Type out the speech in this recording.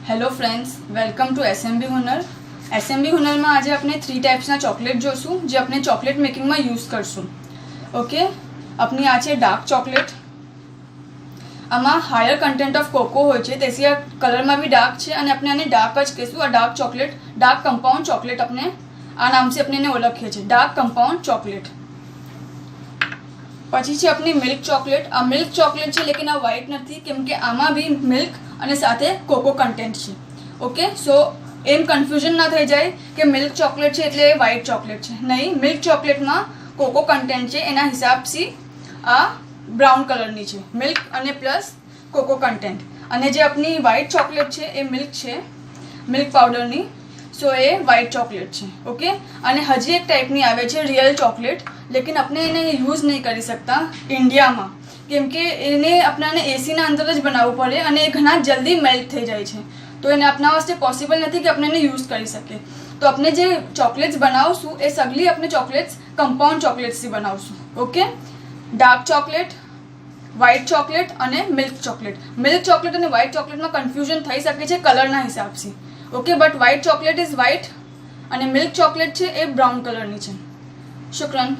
Hello friends, welcome to SMB Hunar. SMB હુનરમાં આજે આપણે 3 ટાઈપ્સના ચોકલેટ જોશું જે આપણે ચોકલેટ મેકિંગમાં યુઝ કરશું. ઓકે, આપણી આ છે ડાર્ક ચોકલેટ. આમાં હાયર કન્ટેન્ટ ઓફ કોકો હોય છે, તેથી આ કલરમાં બી ડાર્ક છે અને આપણે આને ડાર્ક જ કહીશું. આ dark chocolate, dark compound chocolate આપણે આ નામથી આપણે એને ઓળખીએ છીએ, ડાર્ક કમ્પાઉન્ડ ચોકલેટ. પછી છે આપણી મિલ્ક ચોકલેટ. આ મિલ્ક ચોકલેટ છે, લેકિન આ વ્હાઇટ નથી કેમ કે આમાં બી મિલ્ક અને સાથે કોકો કન્ટેન્ટ છે. ઓકે, સો એમ કન્ફ્યુઝન ના થઈ જાય કે મિલ્ક ચોકલેટ છે એટલે વ્હાઇટ ચોકલેટ છે. નહીં, મિલ્ક ચોકલેટમાં કોકો કન્ટેન્ટ છે, એના હિસાબથી આ બ્રાઉન કલરની છે, મિલ્ક અને પ્લસ કોકો કન્ટેન્ટ. અને જે આપણી વ્હાઇટ ચોકલેટ છે એ મિલ્ક છે, મિલ્ક પાવડરની, સો એ વ્હાઇટ ચોકલેટ છે. ઓકે, અને હજી એક ટાઈપની આવે છે રિયલ ચોકલેટ, લેકિન આપણે એને યુઝ નહીં કરી શકતા ઇન્ડિયામાં કેમ કે એને આપણાને એસીના અંદર જ બનાવવું પડે અને એ ઘણા જલ્દી મેલ્ટ થઈ જાય છે. તો એને આપણા વાસ્તે પોસિબલ નથી કે આપણે એને યુઝ કરી શકીએ. તો આપણે જે ચોકલેટ્સ બનાવશું એ સગલી આપણે ચોકલેટ્સ કમ્પાઉન્ડ ચોકલેટ્સથી બનાવશું. Okay, dark chocolate, white chocolate અને મિલ્ક ચોકલેટ. મિલ્ક ચોકલેટ અને વ્હાઇટ ચોકલેટમાં કન્ફ્યુઝન થઈ શકે છે કલરના હિસાબથી. Okay, but white chocolate is white અને મિલ્ક ચોકલેટ છે એ બ્રાઉન કલરની છે. શુક્રન.